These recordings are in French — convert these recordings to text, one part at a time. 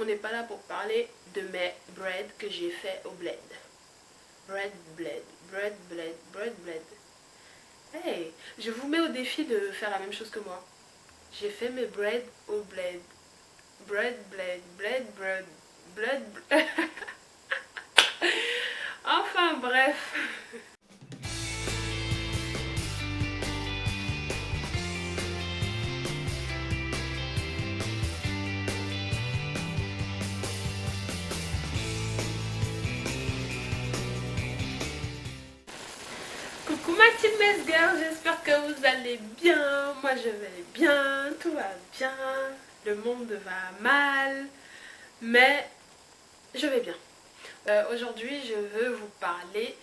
on n'est pas là pour parler de mes bread que j'ai fait au bled. Bread, bled, bread, bled, bread, bled. Hey, je vous mets au défi de faire la même chose que moi. J'ai fait mes bread au bled. Bread, bled, bled, bread, bled, bled. Enfin bref. Coucou ma team Mes Girls, j'espère que vous allez bien. Moi je vais bien, tout va bien. Le monde va mal, mais je vais bien. Aujourd'hui je veux vous parler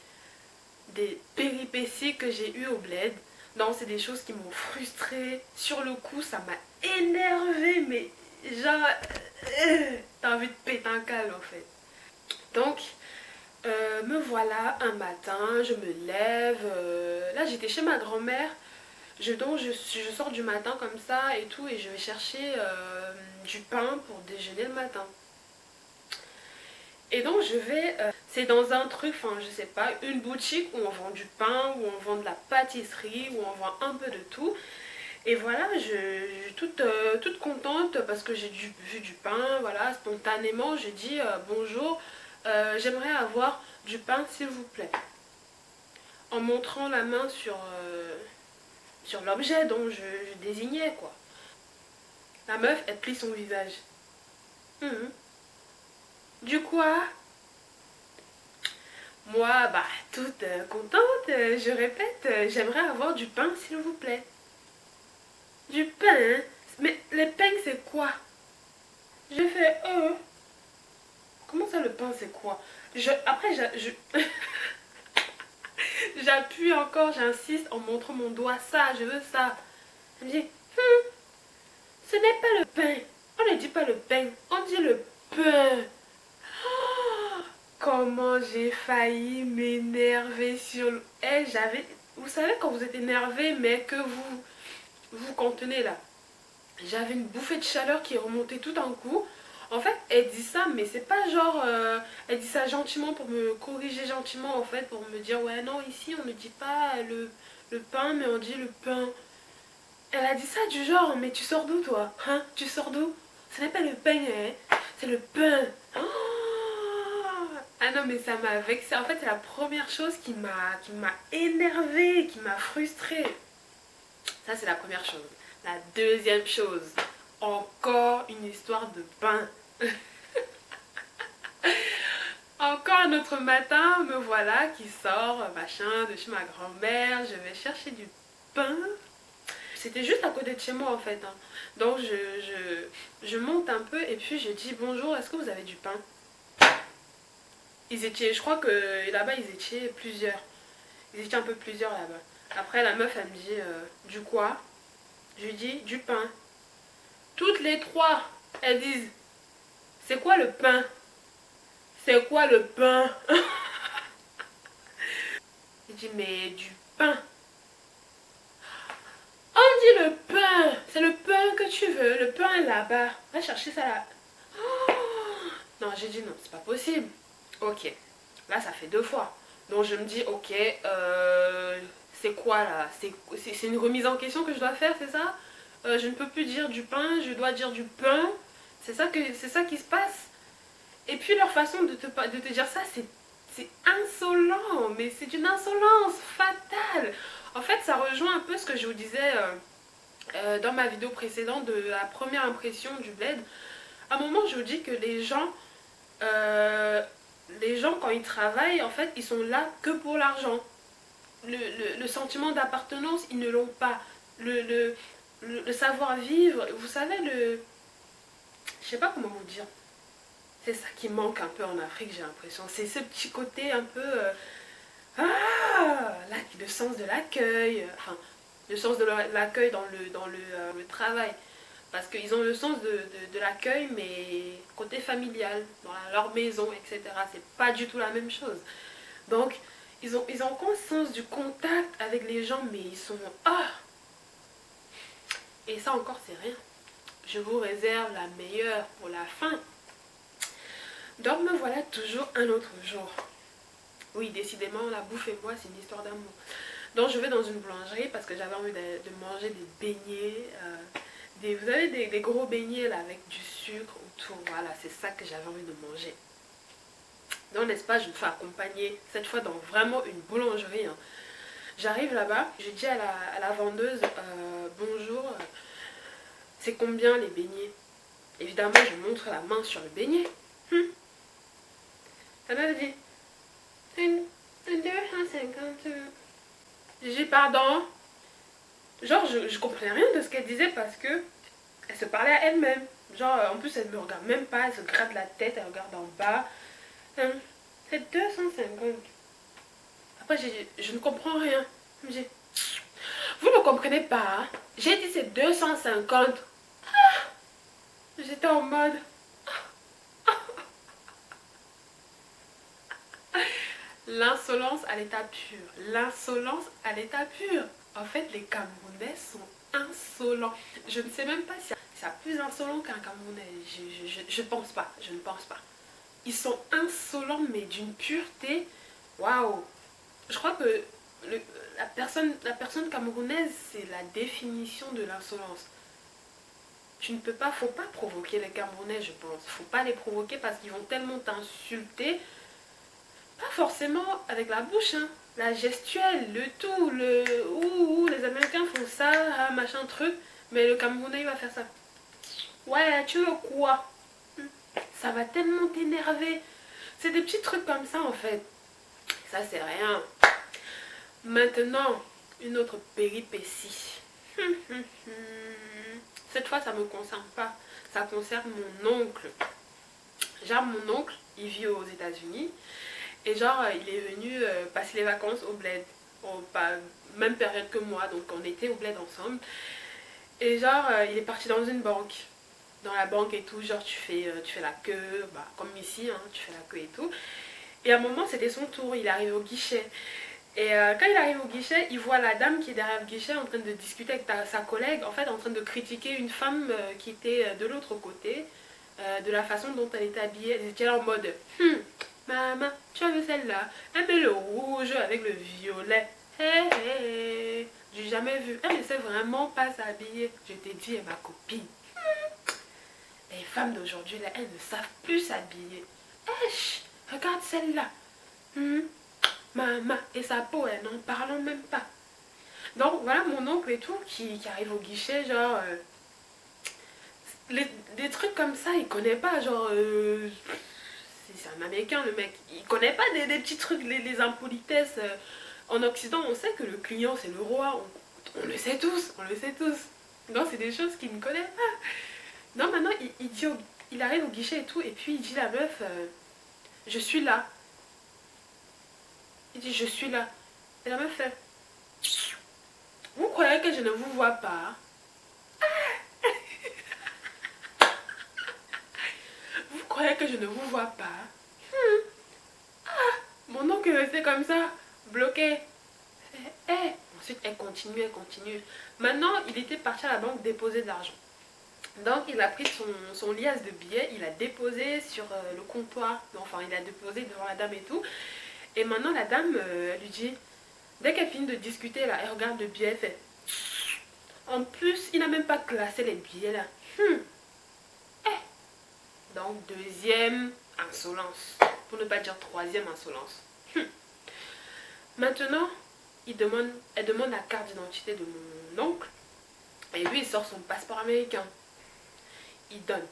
des péripéties que j'ai eues au bled. Non, c'est des choses qui m'ont frustrée. Sur le coup, ça m'a énervée, mais genre, t'as envie de péter un câble en fait. Donc, me voilà un matin, je me lève. Là, j'étais chez ma grand-mère. Je sors du matin comme ça et tout, et je vais chercher du pain pour déjeuner le matin. Et donc je vais, c'est dans un truc, enfin je sais pas, une boutique où on vend du pain, où on vend de la pâtisserie, où on vend un peu de tout. Et voilà, je suis toute contente parce que j'ai vu du pain, voilà, spontanément je dis bonjour, j'aimerais avoir du pain s'il vous plaît. En montrant la main sur l'objet dont je désignais quoi. La meuf, elle plie son visage. Mhm. Du quoi? Moi, bah, toute contente, je répète, j'aimerais avoir du pain, s'il vous plaît. Du pain, hein? Mais les pains, c'est quoi? Je fais, comment ça, le pain, c'est quoi? Après, j'appuie encore, j'insiste en montrant mon doigt, ça, je veux ça. Elle me dit, ce n'est pas le pain. On ne dit pas le pain, on dit le pain. Comment j'ai failli m'énerver sur le... Eh, j'avais... Vous savez quand vous êtes énervé mais que vous contenez là. J'avais une bouffée de chaleur qui est remontée tout d'un coup. En fait, elle dit ça, mais c'est pas genre... elle dit ça gentiment pour me corriger gentiment en fait, pour me dire ouais non, ici on ne dit pas le pain mais on dit le pain. Elle a dit ça du genre, mais tu sors d'où toi? Hein? Tu sors d'où? Ce n'est pas le pain, hein? C'est le pain. Ah non, mais ça m'a vexée. En fait, c'est la première chose qui m'a énervée, qui m'a frustrée. Ça, c'est la première chose. La deuxième chose, encore une histoire de pain. Encore un autre matin, me voilà qui sort, machin, de chez ma grand-mère. Je vais chercher du pain. C'était juste à côté de chez moi en fait. Hein. Donc je monte un peu et puis je dis bonjour, est-ce que vous avez du pain? Ils étaient, je crois que là-bas ils étaient plusieurs. Ils étaient un peu plusieurs là-bas. Après la meuf elle me dit du quoi? Je lui dis du pain. Toutes les trois elles disent c'est quoi le pain? C'est quoi le pain? Je dis mais du pain. On dit le pain. C'est le pain que tu veux. Le pain est là-bas. Va chercher ça là. Non, j'ai dit non, c'est pas possible. Ok, là ça fait deux fois. Donc je me dis, ok, c'est quoi là? C'est une remise en question que je dois faire, c'est ça? Je ne peux plus dire du pain, je dois dire du pain. C'est ça qui se passe. Et puis leur façon de te dire ça, c'est insolent, mais c'est une insolence fatale. En fait, ça rejoint un peu ce que je vous disais dans ma vidéo précédente de la première impression du bled. À un moment, je vous dis que euh, les gens quand ils travaillent, en fait, ils sont là que pour l'argent. Le sentiment d'appartenance, ils ne l'ont pas. Le savoir-vivre, vous savez, je sais pas comment vous dire. C'est ça qui manque un peu en Afrique, j'ai l'impression. C'est ce petit côté un peu... le sens de l'accueil. Enfin, le sens de l'accueil le travail. Parce qu'ils ont le sens de l'accueil, mais côté familial, dans leur maison, etc. C'est pas du tout la même chose. Donc, ils ont conscience du contact avec les gens, mais ils sont... Ah! Et ça encore, c'est rien. Je vous réserve la meilleure pour la fin. Donc me voilà toujours un autre jour. Oui, décidément, la bouffe et moi, c'est une histoire d'amour. Donc je vais dans une boulangerie parce que j'avais envie de manger des beignets. Vous savez, des gros beignets là avec du sucre autour. Voilà, c'est ça que j'avais envie de manger. Donc n'est-ce pas, je me fais accompagner, cette fois dans vraiment une boulangerie. Hein. J'arrive là-bas, je dis à la vendeuse, bonjour, c'est combien les beignets? Évidemment, je montre la main sur le beignet. Elle m'a dit, 250. J'ai dit, pardon. Genre, je comprenais rien de ce qu'elle disait parce que elle se parlait à elle-même. Genre, en plus, elle me regarde même pas, elle se gratte la tête, elle regarde en bas. C'est 250. Après, je ne comprends rien. Vous ne comprenez pas. Hein? J'ai dit c'est 250. J'étais en mode. L'insolence à l'état pur. L'insolence à l'état pur. En fait, les Camerounais sont insolents. Je ne sais même pas si c'est plus insolent qu'un Camerounais. Je pense pas. Je ne pense pas. Ils sont insolents, mais d'une pureté. Waouh! Je crois que la personne camerounaise, c'est la définition de l'insolence. Tu ne peux pas, faut pas provoquer les Camerounais, je pense. Faut pas les provoquer parce qu'ils vont tellement t'insulter. Pas forcément avec la bouche, hein. La gestuelle, le tout, les Américains font ça, ah, machin truc, mais le Camerounais il va faire ça. Ouais, tu veux quoi? Ça va tellement t'énerver. C'est des petits trucs comme ça en fait. Ça c'est rien. Maintenant, une autre péripétie. Cette fois, ça ne me concerne pas. Ça concerne mon oncle. Genre, mon oncle, il vit aux États-Unis. Et genre, il est venu passer les vacances au bled. Pas même période que moi, donc on était au bled ensemble. Et genre, il est parti dans une banque. Dans la banque et tout, genre, tu fais la queue, bah, comme ici, hein, tu fais la queue et tout. Et à un moment, c'était son tour, il arrive au guichet. Et quand il arrive au guichet, il voit la dame qui est derrière le guichet en train de discuter avec sa collègue, en fait en train de critiquer une femme qui était de l'autre côté, de la façon dont elle était habillée. Elle était là en mode, maman, tu as vu celle-là? Elle met le rouge avec le violet. Hé hé, j'ai jamais vu. Elle ne sait vraiment pas s'habiller. Je t'ai dit, et ma copine. Les femmes d'aujourd'hui, là, elles ne savent plus s'habiller. Esh, regarde celle-là. Maman, et sa peau, elle n'en parlons même pas. Donc voilà mon oncle et tout qui arrive au guichet, genre des trucs comme ça, il connaît pas, genre c'est un américain le mec, il connaît pas des petits trucs, les impolitesses. En Occident, on sait que le client c'est le roi, on le sait tous, on le sait tous. Donc c'est des choses qu'il ne connaît pas. Non, maintenant il arrive au guichet et tout, et puis il dit la meuf, je suis là. Il dit je suis là. Et la meuf fait, vous croyez que je ne vous vois pas? Vous croyez que je ne vous vois pas? Mon oncle est resté comme ça, bloqué. Ensuite, elle continue, elle continue. Maintenant, il était parti à la banque déposer de l'argent. Donc, il a pris son liasse de billets, il a déposé sur le comptoir. Enfin, il a déposé devant la dame et tout. Et maintenant, la dame, elle lui dit, dès qu'elle finit de discuter, là, elle regarde le billet, elle fait. En plus, il n'a même pas classé les billets là. Donc, deuxième insolence. Pour ne pas dire troisième insolence. Maintenant, elle demande la carte d'identité de mon oncle. Et lui, il sort son passeport américain. Il donne.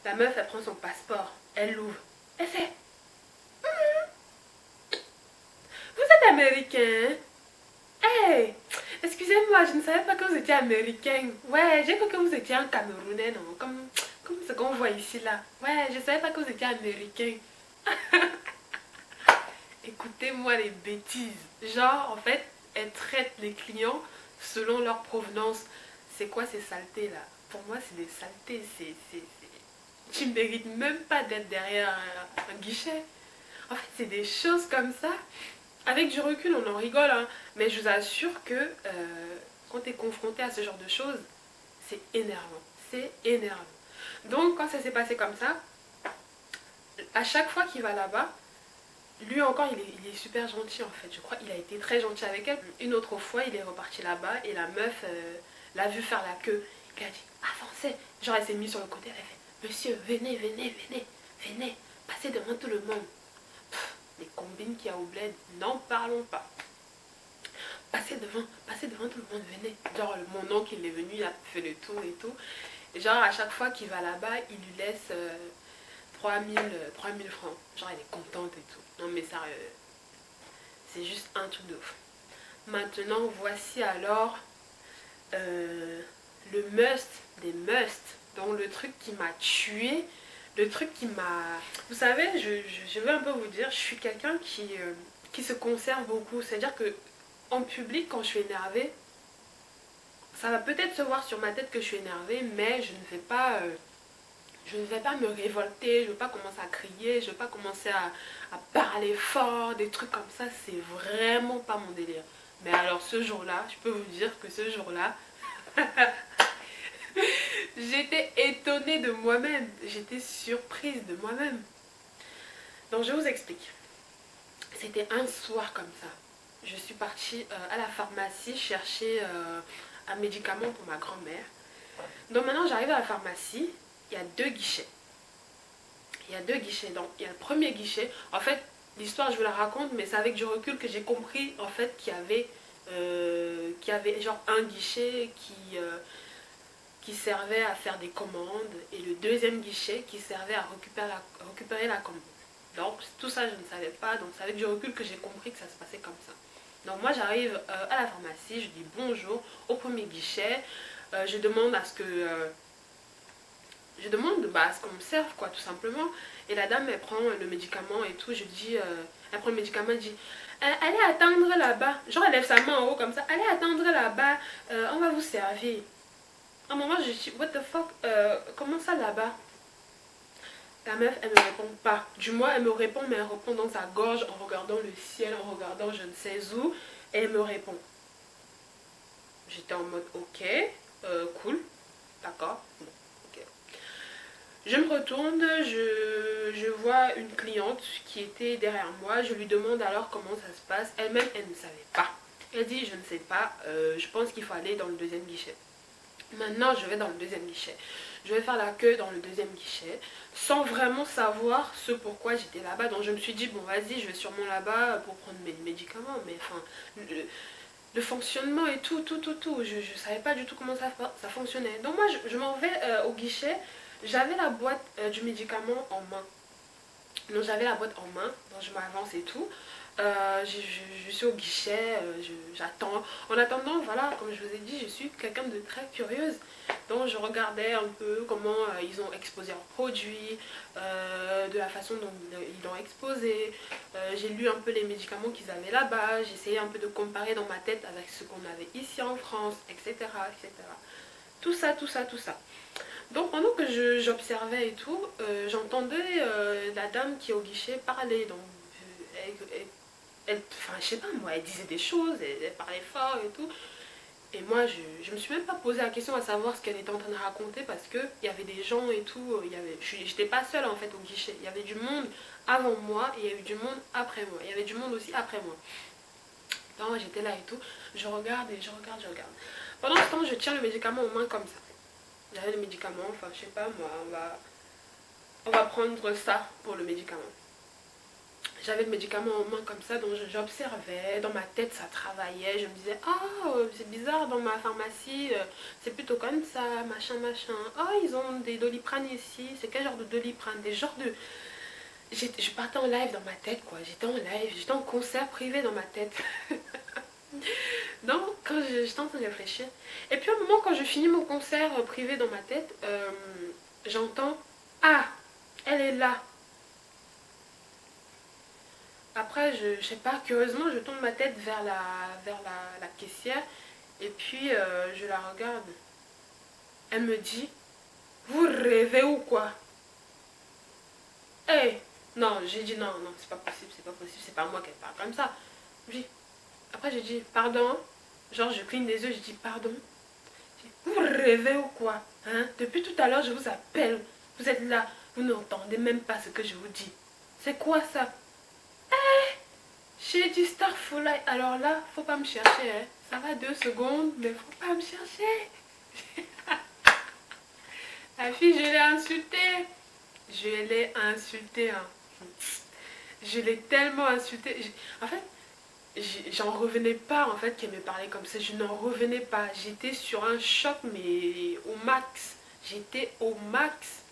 La meuf, elle prend son passeport. Elle l'ouvre. Elle fait. Vous êtes américain? Hey! Excusez-moi, je ne savais pas que vous étiez américain. Ouais, j'ai cru que vous étiez un Camerounais, non? Comme ce qu'on voit ici, là. Ouais, je ne savais pas que vous étiez américain. Écoutez-moi les bêtises. Genre, en fait, elle traite les clients selon leur provenance. C'est quoi ces saletés là? Pour moi, c'est des saletés. Tu ne mérites même pas d'être derrière un guichet. En fait, c'est des choses comme ça. Avec du recul, on en rigole, hein. Mais je vous assure que quand tu es confronté à ce genre de choses, c'est énervant. C'est énervant. Donc, quand ça s'est passé comme ça, À chaque fois qu'il va là-bas, lui encore, il est super gentil en fait. Je crois qu'il a été très gentil avec elle. Une autre fois, il est reparti là-bas et la meuf l'a vu faire la queue. Il a dit avancez. Genre, elle s'est mise sur le côté. Elle a fait monsieur, venez, venez, venez, venez, passez devant tout le monde. Pff, les combines qu'il y a au bled, n'en parlons pas. Passez devant tout le monde, venez. Genre, mon oncle, il est venu, il a fait le tour et tout. Et genre, à chaque fois qu'il va là-bas, il lui laisse 3000 francs. Genre, elle est contente et tout. Non, mais ça, c'est juste un truc de ouf. Maintenant, voici alors le must des musts. Donc, le truc qui m'a tué. Le truc qui m'a... Vous savez, je veux un peu vous dire, je suis quelqu'un qui se conserve beaucoup. C'est-à-dire que en public, quand je suis énervée, ça va peut-être se voir sur ma tête que je suis énervée, mais je ne vais pas me révolter, je ne vais pas commencer à crier, je ne vais pas commencer à parler fort, des trucs comme ça, c'est vraiment pas mon délire. Mais alors ce jour-là, je peux vous dire que ce jour-là, j'étais étonnée de moi-même, j'étais surprise de moi-même. Donc je vous explique. C'était un soir comme ça. Je suis partie à la pharmacie chercher un médicament pour ma grand-mère. Donc maintenant j'arrive à la pharmacie, il y a deux guichets. Il y a deux guichets. Donc il y a le premier guichet. En fait, l'histoire je vous la raconte, mais c'est avec du recul que j'ai compris en fait qu'il y avait genre un guichet qui servait à faire des commandes et le deuxième guichet qui servait à récupérer la commande. Donc tout ça je ne savais pas, donc c'est avec du recul que j'ai compris que ça se passait comme ça. Donc moi j'arrive à la pharmacie, je dis bonjour au premier guichet, je demande à ce que je demande à ce qu'on me serve quoi tout simplement. Et la dame elle prend le médicament et tout, je dis elle prend le médicament, elle dit allez attendre là-bas. Genre elle lève sa main en haut comme ça, allez attendre là-bas, on va vous servir. À un moment je dis what the fuck, comment ça là-bas? La meuf, elle me répond pas. Du moins, elle me répond, mais elle répond dans sa gorge en regardant le ciel, en regardant je ne sais où. Et elle me répond. J'étais en mode ok, cool, d'accord. Bon, ok. Je me retourne, je vois une cliente qui était derrière moi. Je lui demande alors comment ça se passe. Elle-même, elle ne savait pas. Elle dit je ne sais pas, je pense qu'il faut aller dans le deuxième guichet. Maintenant, je vais dans le deuxième guichet. Je vais faire la queue dans le deuxième guichet sans vraiment savoir ce pourquoi j'étais là-bas. Donc je me suis dit, bon vas-y, je vais sûrement là-bas pour prendre mes médicaments. Mais enfin, le fonctionnement et tout. Je ne savais pas du tout comment ça fonctionnait. Donc moi, je m'en vais au guichet. J'avais la boîte du médicament en main. Donc j'avais la boîte en main, donc je m'avance et tout. Je suis au guichet, j'attends. En attendant, voilà, comme je vous ai dit, je suis quelqu'un de très curieuse. Donc je regardais un peu comment ils ont exposé leurs produits, de la façon dont ils l'ont exposé. J'ai lu un peu les médicaments qu'ils avaient là-bas. J'essayais un peu de comparer dans ma tête avec ce qu'on avait ici en France, etc. etc. Tout ça. Donc pendant que j'observais et tout, j'entendais la dame qui est au guichet parler. Donc enfin je sais pas moi, elle disait des choses, elle parlait fort et tout. Et moi je me suis même pas posé la question à savoir ce qu'elle était en train de raconter parce que il y avait des gens et tout, j'étais pas seule en fait au guichet. Il y avait du monde avant moi et il y a eu du monde après moi. Il y avait du monde aussi après moi. Donc j'étais là et tout, je regarde et je regarde. Pendant ce temps je tiens le médicament aux mains comme ça. J'avais le médicament, enfin je sais pas moi, on va prendre ça pour le médicament. J'avais le médicament en main comme ça, donc j'observais, dans ma tête ça travaillait, je me disais ah c'est bizarre dans ma pharmacie, c'est plutôt comme ça, machin. Ah ils ont des Doliprane ici, c'est quel genre de Doliprane, des genres de... Je partais en live dans ma tête quoi, j'étais en live, j'étais en concert privé dans ma tête. Donc quand j'étais en train de réfléchir, et puis à un moment quand je finis mon concert privé dans ma tête, j'entends ah elle est là. Après, je sais pas, curieusement, je tourne ma tête vers la caissière et puis je la regarde. Elle me dit, vous rêvez ou quoi? Eh, hey, non, j'ai dit non, c'est pas possible, c'est pas moi qu'elle parle comme ça. Après, j'ai dit, pardon. Genre, je cligne des yeux, je dis, pardon. Vous rêvez ou quoi? Hein? Depuis tout à l'heure, je vous appelle. Vous êtes là, vous n'entendez même pas ce que je vous dis. C'est quoi ça? J'ai du Starfly. Alors là, faut pas me chercher. Hein. Ça va 2 secondes, mais faut pas me chercher. La fille, je l'ai insultée. Je l'ai insultée. Hein. Je l'ai tellement insultée. En fait, j'en revenais pas en fait qu'elle me parlait comme ça. Je n'en revenais pas. J'étais sur un choc, mais au max. J'étais au max.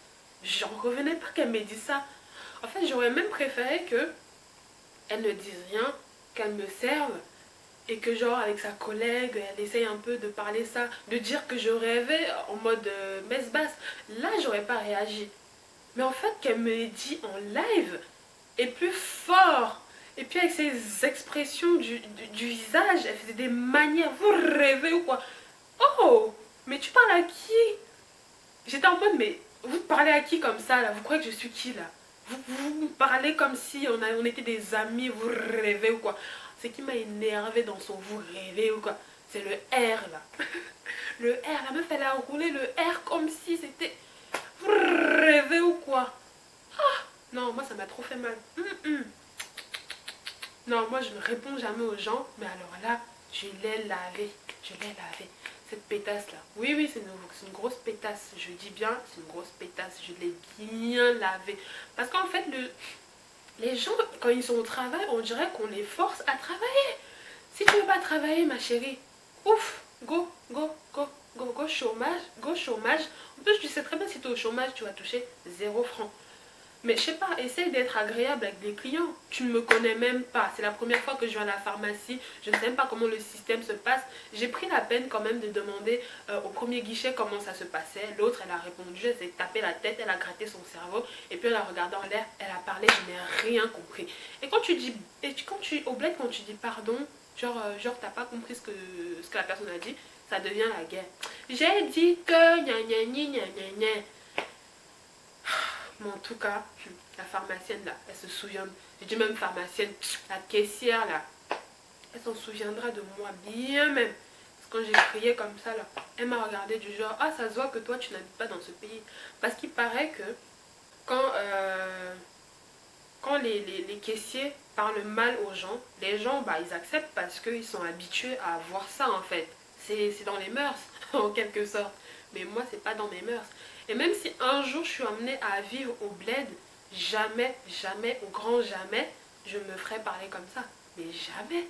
J'en revenais pas qu'elle me dise ça. En fait, j'aurais même préféré que elle ne dise rien, qu'elle me serve et que genre avec sa collègue, elle essaye un peu de parler ça, de dire que je rêvais en mode messe basse. Là, j'aurais pas réagi. Mais en fait, qu'elle me dit en live et plus fort. Et puis avec ses expressions du visage, elle faisait des manières. Vous rêvez ou quoi? Oh, mais tu parles à qui? J'étais en mode, mais vous parlez à qui comme ça là? Vous croyez que je suis qui là? Vous me parlez comme si on était des amis, vous rêvez ou quoi? Ce qui m'a énervé dans son vous rêvez ou quoi? C'est le R là. Le R, la meuf elle a roulé le R comme si c'était vous rêvez ou quoi? Non, moi ça m'a trop fait mal. Non, moi je ne réponds jamais aux gens, mais alors là, je l'ai lavé. Je l'ai lavé. Cette pétasse là. Oui, oui, c'est une grosse pétasse. Je dis bien, c'est une grosse pétasse. Je l'ai bien lavée. Parce qu'en fait, les gens, quand ils sont au travail, on dirait qu'on les force à travailler. Si tu ne veux pas travailler, ma chérie, ouf, go, go, go, go, go, chômage, go, chômage. En plus, tu sais très bien si tu es au chômage, tu vas toucher 0 francs. Mais je sais pas, essaye d'être agréable avec les clients. Tu ne me connais même pas. C'est la première fois que je viens à la pharmacie. Je ne sais même pas comment le système se passe. J'ai pris la peine quand même de demander au premier guichet comment ça se passait. L'autre, elle a répondu, elle s'est tapé la tête, elle a gratté son cerveau. Et puis elle a regardé en l'air, elle a parlé, je n'ai rien compris. Et quand tu dis, au bled, quand tu dis pardon, genre t'as pas compris ce que la personne a dit, ça devient la guerre. J'ai dit que gna gna gna gna gna. Mais en tout cas, la pharmacienne là, elle se souvient, je dis même pharmacienne, la caissière là, elle s'en souviendra de moi bien même. Parce que quand j'ai crié comme ça là, elle m'a regardé du genre, ah ça se voit que toi tu n'habites pas dans ce pays. Parce qu'il paraît que quand les caissiers parlent mal aux gens, les gens bah, ils acceptent parce qu'ils sont habitués à voir ça en fait. C'est dans les mœurs en quelque sorte. Mais moi c'est pas dans mes mœurs. Et même si un jour je suis amenée à vivre au bled, jamais, jamais, au grand jamais, je me ferai parler comme ça. Mais jamais.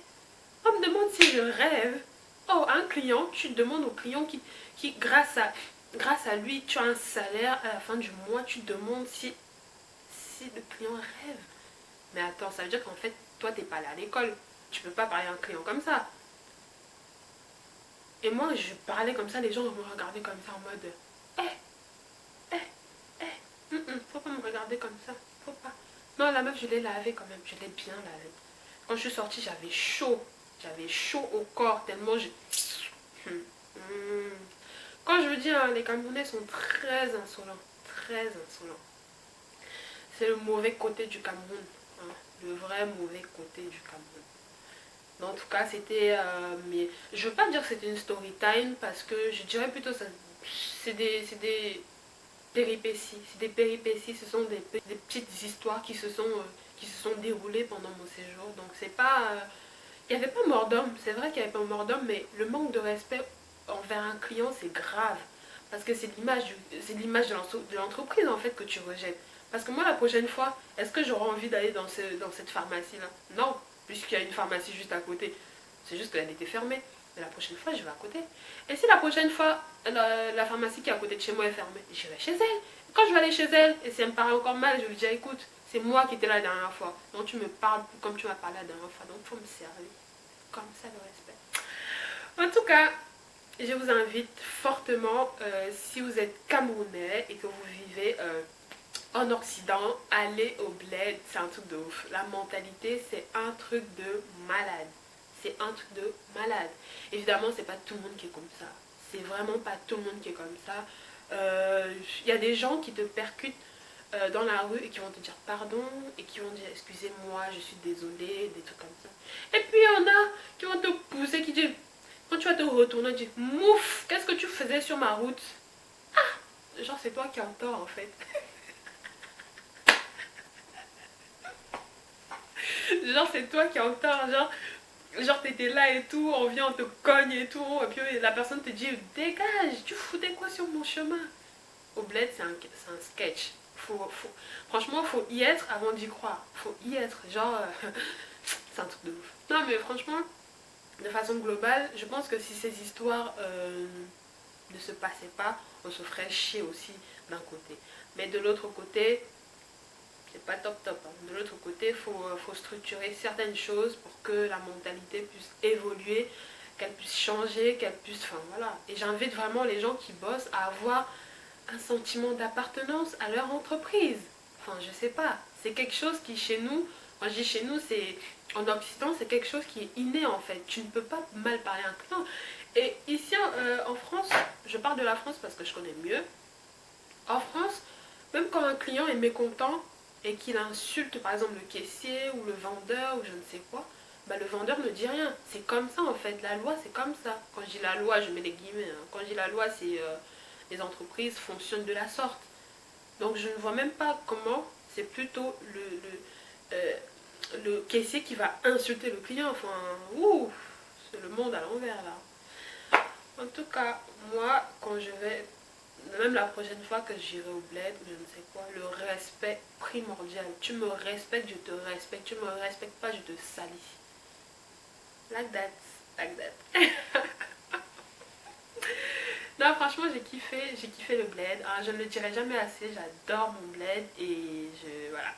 On me demande si je rêve. Oh, un client, tu demandes au client qui grâce à lui, tu as un salaire à la fin du mois, tu demandes si le client rêve. Mais attends, ça veut dire qu'en fait, toi, t'es pas allé à l'école. Tu peux pas parler à un client comme ça. Et moi, je parlais comme ça, les gens me regardaient comme ça en mode faut pas me regarder comme ça. Faut pas. Non, la meuf, je l'ai lavée quand même. Je l'ai bien lavée. Quand je suis sortie, j'avais chaud. J'avais chaud au corps tellement je... Quand je vous dis, hein, les Camerounais sont très insolents. Très insolents. C'est le mauvais côté du Cameroun. Hein, le vrai mauvais côté du Cameroun. Mais en tout cas, c'était... mais je veux pas dire que c'était une story time parce que je dirais plutôt ça. C'est des péripéties. C'est des péripéties. Ce sont des petites histoires qui se sont déroulées pendant mon séjour. Donc c'est pas... il n'y avait pas mort d'homme. C'est vrai qu'il n'y avait pas mort d'homme, mais le manque de respect envers un client, c'est grave. Parce que c'est l'image de l'entreprise en fait que tu rejettes. Parce que moi, la prochaine fois, est-ce que j'aurai envie d'aller dans cette pharmacie-là? Non, puisqu'il y a une pharmacie juste à côté. C'est juste qu'elle était fermée. Mais la prochaine fois, je vais à côté. Et si la prochaine fois, la pharmacie qui est à côté de chez moi est fermée, j'irai chez elle. Quand je vais aller chez elle, et si elle me paraît encore mal, je lui dis, écoute, c'est moi qui étais là la dernière fois. Donc tu me parles comme tu m'as parlé la dernière fois. Donc il faut me servir. Comme ça, le respect. En tout cas, je vous invite fortement, si vous êtes Camerounais et que vous vivez en Occident, allez au bled, c'est un truc de ouf. La mentalité, c'est un truc de malade. C'est un truc de malade. Évidemment, c'est pas tout le monde qui est comme ça. C'est vraiment pas tout le monde qui est comme ça. Il y a des gens qui te percutent dans la rue et qui vont te dire pardon et qui vont dire excusez-moi, je suis désolée, des trucs comme ça. Et puis il y en a qui vont te pousser, qui disent, quand tu vas te retourner, tu dis mouf, qu'est-ce que tu faisais sur ma route? Genre c'est toi qui as tort en fait. Genre c'est toi qui es en tort, genre t'étais là et tout, on vient, on te cogne et tout, et puis la personne te dit dégage, tu foutais quoi sur mon chemin? Au bled, c'est un sketch. Franchement, faut y être avant d'y croire. Faut y être. Genre, c'est un truc de ouf. Non, mais franchement, de façon globale, je pense que si ces histoires ne se passaient pas, on se ferait chier aussi d'un côté. Mais de l'autre côté, c'est pas top top. Hein. De l'autre côté, faut structurer certaines choses pour que la mentalité puisse évoluer, qu'elle puisse changer, qu'elle puisse... Enfin voilà. Et j'invite vraiment les gens qui bossent à avoir un sentiment d'appartenance à leur entreprise. Enfin, je sais pas. C'est quelque chose qui, chez nous, quand je dis chez nous, c'est en Occident, c'est quelque chose qui est inné en fait. Tu ne peux pas mal parler à un client. Et ici en France, je parle de la France parce que je connais mieux. En France, même quand un client est mécontent et qu'il insulte par exemple le caissier ou le vendeur ou je ne sais quoi, bah, le vendeur ne dit rien. C'est comme ça en fait. La loi, c'est comme ça. Quand je dis la loi, je mets des guillemets. Hein. Quand je dis la loi, c'est les entreprises fonctionnent de la sorte. Donc je ne vois même pas comment c'est plutôt le caissier qui va insulter le client. Enfin, ouh, c'est le monde à l'envers là. En tout cas, moi, quand je vais, même la prochaine fois que j'irai au bled ou je ne sais quoi, le respect primordial. Tu me respectes, je te respecte. Tu me respectes pas, je te salis. Like that, like that. Non, franchement, j'ai kiffé le bled. Hein, je ne le dirai jamais assez, j'adore mon bled et voilà.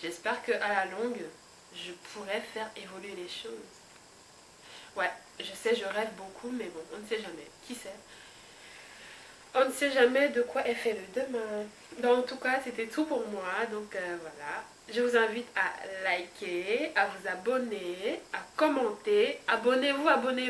J'espère qu'à la longue, je pourrai faire évoluer les choses. Ouais, je sais, je rêve beaucoup, mais bon, on ne sait jamais. Qui sait? On ne sait jamais de quoi est fait le demain. Donc, en tout cas, c'était tout pour moi. Donc, voilà. Je vous invite à liker, à vous abonner, à commenter. Abonnez-vous, abonnez-vous.